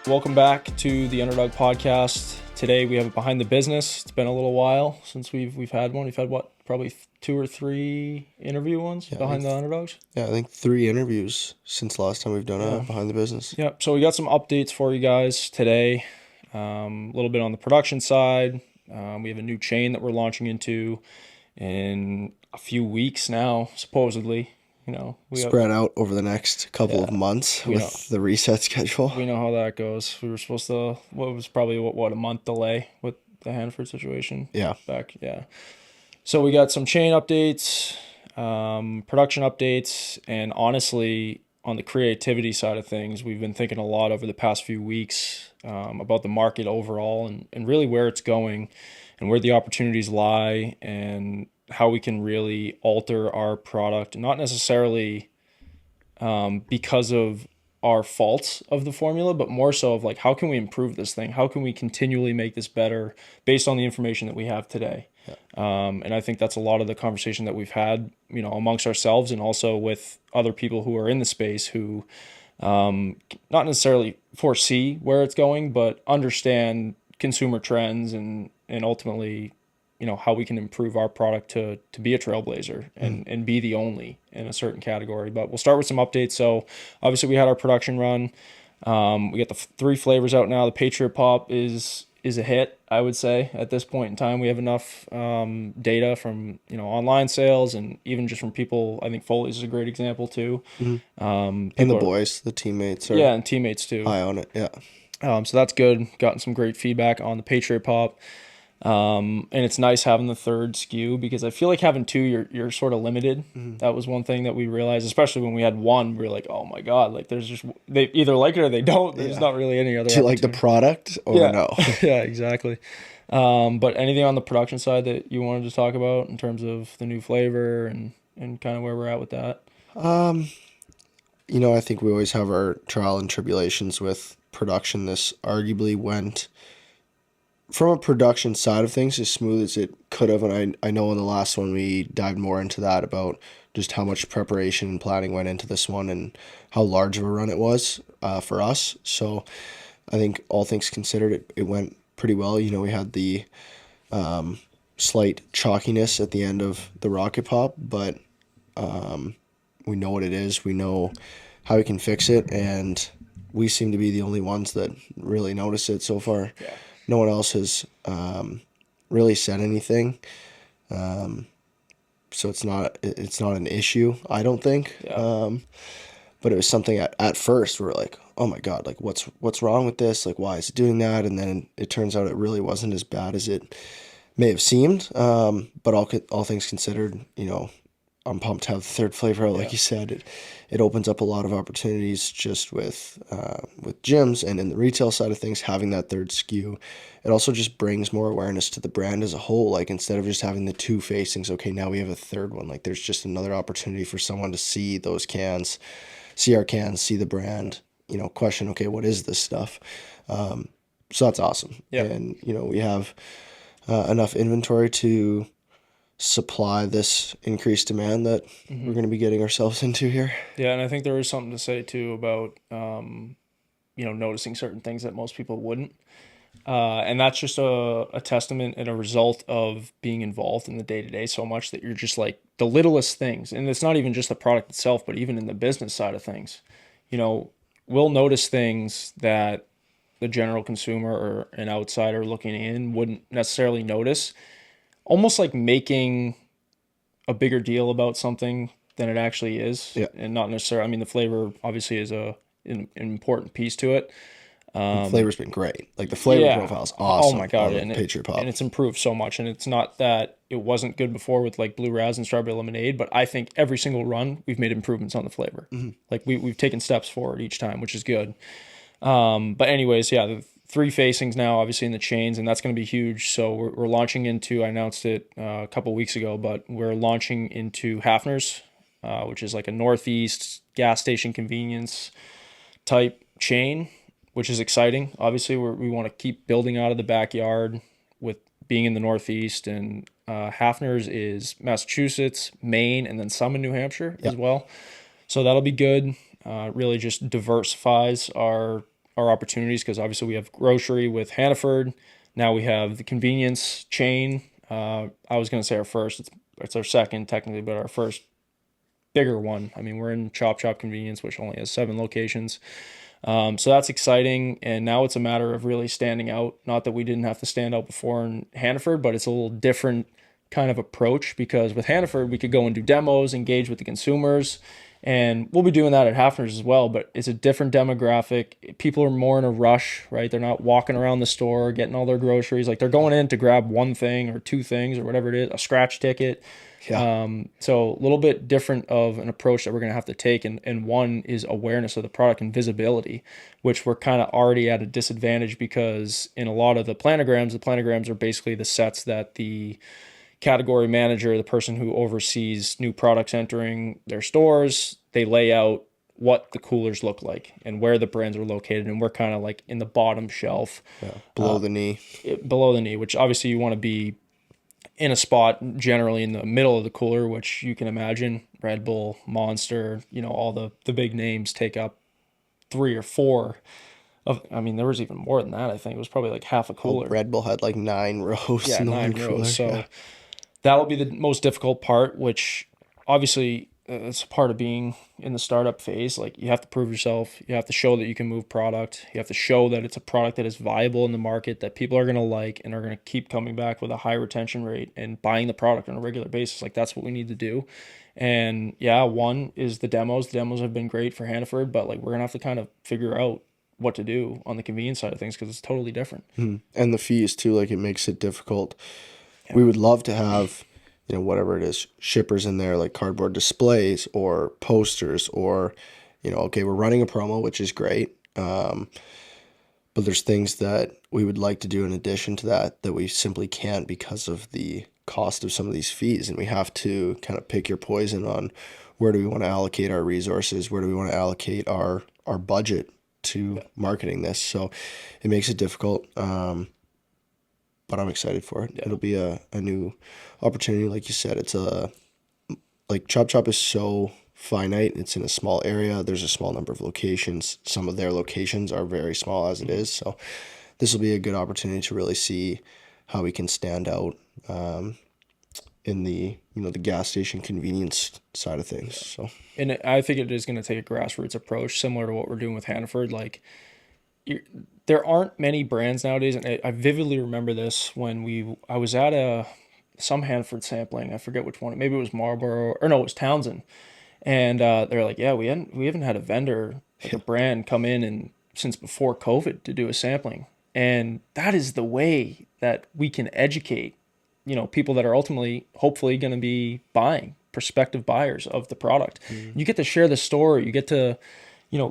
Welcome back to the Underdog podcast. Today we have it behind the business. It's been a little while since we've had one. We've had what, probably 2 or 3 interview ones behind the Underdogs. Yeah, I think 3 interviews since the last time we've done a behind the business. Yep. So we got some updates for you guys today. A little bit on the production side. We have a new chain that we're launching into in a few weeks now, supposedly. Spread out over the next couple of months with the reset schedule. We know how that goes. We were supposed to, what was probably a month delay with the Hanford situation. Yeah. So we got some chain updates, production updates, and honestly, on the creativity side of things, we've been thinking a lot over the past few weeks about the market overall and really where it's going and where the opportunities lie and how we can really alter our product, not necessarily because of our faults of the formula, but more so of like, how can we improve this thing? How can we continually make this better based on the information that we have today? And I think that's a lot of the conversation that we've had, amongst ourselves and also with other people who are in the space who not necessarily foresee where it's going, but understand consumer trends and ultimately, how we can improve our product to be a trailblazer and be the only in a certain category. But we'll start with some updates. So obviously we had our production run. We got the 3 flavors out now. The Patriot Pop is a hit, I would say, at this point in time. We have enough data from online sales and even just from people. I think Foley's is a great example too. And the boys, the teammates are and teammates too. high on it. Yeah. So that's good. Gotten some great feedback on the Patriot Pop. And it's nice having the 3rd SKU because I feel like having 2, you're sort of limited. That was one thing that we realized, especially when we had 1. We were like, oh my god, like there's just, they either like it or they don't. There's not really any other. Do you like the product or no? Yeah, exactly. But anything on the production side that you wanted to talk about in terms of the new flavor and kind of where we're at with that? I think we always have our trial and tribulations with production. This arguably went from a production side of things as smooth as it could have, and I know in the last one we dived more into that about just how much preparation and planning went into this one and how large of a run it was for us. So I think all things considered, it went pretty well. We had the slight chalkiness at the end of the Rocket Pop, but we know what it is. We know how we can fix it, and we seem to be the only ones that really notice it so far. Yeah. No one else has really said anything, so it's not an issue, I don't think. Yeah. But it was something at first we were like, oh my god, like what's wrong with this? Like, why is it doing that? And then it turns out it really wasn't as bad as it may have seemed. But all things considered, I'm pumped to have the 3rd flavor out. Like you said, it opens up a lot of opportunities just with gyms and in the retail side of things, having that 3rd SKU. It also just brings more awareness to the brand as a whole. Like, instead of just having the 2 facings, okay, now we have a 3rd one. Like, there's just another opportunity for someone to see those cans, see our cans, see the brand, question, okay, what is this stuff? So that's awesome. Yeah. And, we have enough inventory to supply this increased demand that we're going to be getting ourselves into here. Yeah, and I think there is something to say too about noticing certain things that most people wouldn't, and that's just a testament and a result of being involved in the day-to-day so much that you're just like the littlest things, and it's not even just the product itself, but even in the business side of things, we'll notice things that the general consumer or an outsider looking in wouldn't necessarily notice, almost like making a bigger deal about something than it actually is. Yeah. And not necessarily, I mean, the flavor obviously is an important piece to it. The flavor's been great. Like, the flavor profile is awesome. Oh my god, on the Patriot Pop. And it's improved so much. And it's not that it wasn't good before with like blue raz and strawberry lemonade, but I think every single run we've made improvements on the flavor. Like, we've taken steps forward each time, which is good. But anyways, the 3 facings now, obviously, in the chains, and that's going to be huge. So we're launching into, I announced it a couple weeks ago, but we're launching into Hafner's, which is like a Northeast gas station convenience type chain, which is exciting. Obviously, we want to keep building out of the backyard with being in the Northeast, and Hafner's is Massachusetts, Maine, and then some in New Hampshire as well. So that'll be good. Really just diversifies our our opportunities because obviously we have grocery with Hannaford. Now we have the convenience chain. I was going to say our first. It's our second technically, but our first bigger one. I mean, we're in Chop Chop Convenience, which only has 7 locations. So that's exciting. And now it's a matter of really standing out. Not that we didn't have to stand out before in Hannaford, but it's a little different kind of approach because with Hannaford, we could go and do demos, engage with the consumers. And we'll be doing that at Hafner's as well, but it's a different demographic. People are more in a rush, right? They're not walking around the store getting all their groceries. Like they're going in to grab one thing or two things or whatever it is, a scratch ticket. Yeah. So a little bit different of an approach that we're going to have to take. And one is awareness of the product and visibility, which we're kind of already at a disadvantage because in a lot of the planograms are basically the sets that the category manager, the person who oversees new products entering their stores, they lay out what the coolers look like and where the brands are located. And we're kind of like in the bottom shelf, Yeah. Below the knee. below the knee, which obviously you want to be in a spot generally in the middle of the cooler, which you can imagine Red Bull, Monster, all the big names take up 3 or 4 of, I mean, there was even more than that. I think it was probably like half a Oh, cooler. Red Bull had like 9 rows Yeah, in the one 9 rows. cooler. Yeah. So that'll be the most difficult part, which obviously it's a part of being in the startup phase. Like you have to prove yourself. You have to show that you can move product. You have to show that it's a product that is viable in the market, that people are going to like and are going to keep coming back with a high retention rate and buying the product on a regular basis. Like that's what we need to do. And yeah, one is the demos. The demos have been great for Hannaford, but like we're going to have to kind of figure out what to do on the convenience side of things because it's totally different. And the fees too, like it makes it difficult. Yeah. We would love to have, whatever it is, shippers in there, like cardboard displays or posters or, okay, we're running a promo, which is great. But there's things that we would like to do in addition to that we simply can't because of the cost of some of these fees. And we have to kind of pick your poison on where do we want to allocate our resources, where do we want to allocate our budget to marketing this. So it makes it difficult. But I'm excited for it. Yeah. It'll be a new opportunity. Like you said, it's like Chop Chop is so finite. It's in a small area. There's a small number of locations. Some of their locations are very small as it is. So this will be a good opportunity to really see how we can stand out in the gas station convenience side of things. So And I think it is going to take a grassroots approach, similar to what we're doing with Hannaford. Like, there aren't many brands nowadays, and I vividly remember this when I was at some Hannaford sampling. I forget which one. Maybe it was Marlboro, or no, it was Townsend. And they're like, yeah, we haven't had a vendor like a brand come in and since before COVID to do a sampling, and that is the way that we can educate people that are ultimately hopefully going to be buying, prospective buyers of the product. You get to share the story. You get to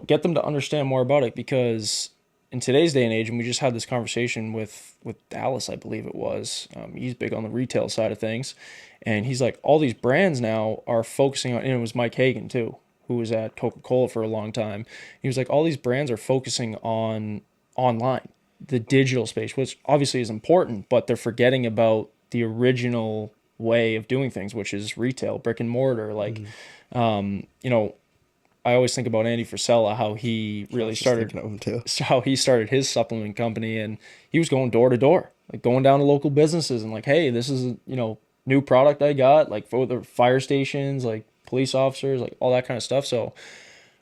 get them to understand more about it because in today's day and age, and we just had this conversation with Dallas, I believe it was. He's big on the retail side of things, and he's like, all these brands now are focusing on. And it was Mike Hagan too, who was at Coca-Cola for a long time. He was like, all these brands are focusing on online, the digital space, which obviously is important, but they're forgetting about the original way of doing things, which is retail, brick and mortar. Like, um, you know, I always think about Andy Frisella, how he I really was just started, thinking of them too. how he started his supplement company, and he was going door to door, like going down to local businesses and like, hey, this is new product I got, like for the fire stations, like police officers, like all that kind of stuff. So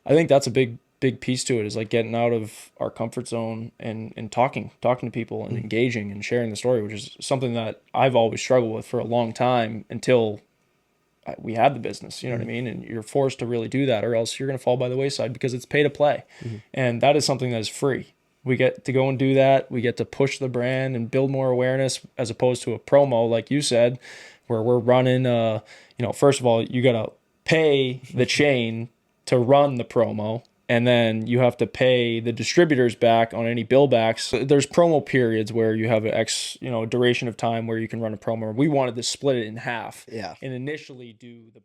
I think that's a big piece to it is like getting out of our comfort zone and talking to people and engaging and sharing the story, which is something that I've always struggled with for a long time until we had the business, you know what I mean? And you're forced to really do that or else you're going to fall by the wayside because it's pay to play. And that is something that is free. We get to go and do that. We get to push the brand and build more awareness as opposed to a promo, like you said, where we're running, first of all, you got to pay the chain to run the promo. And then you have to pay the distributors back on any bill backs. There's promo periods where you have an duration of time where you can run a promo. We wanted to split it in half Yeah. and initially do the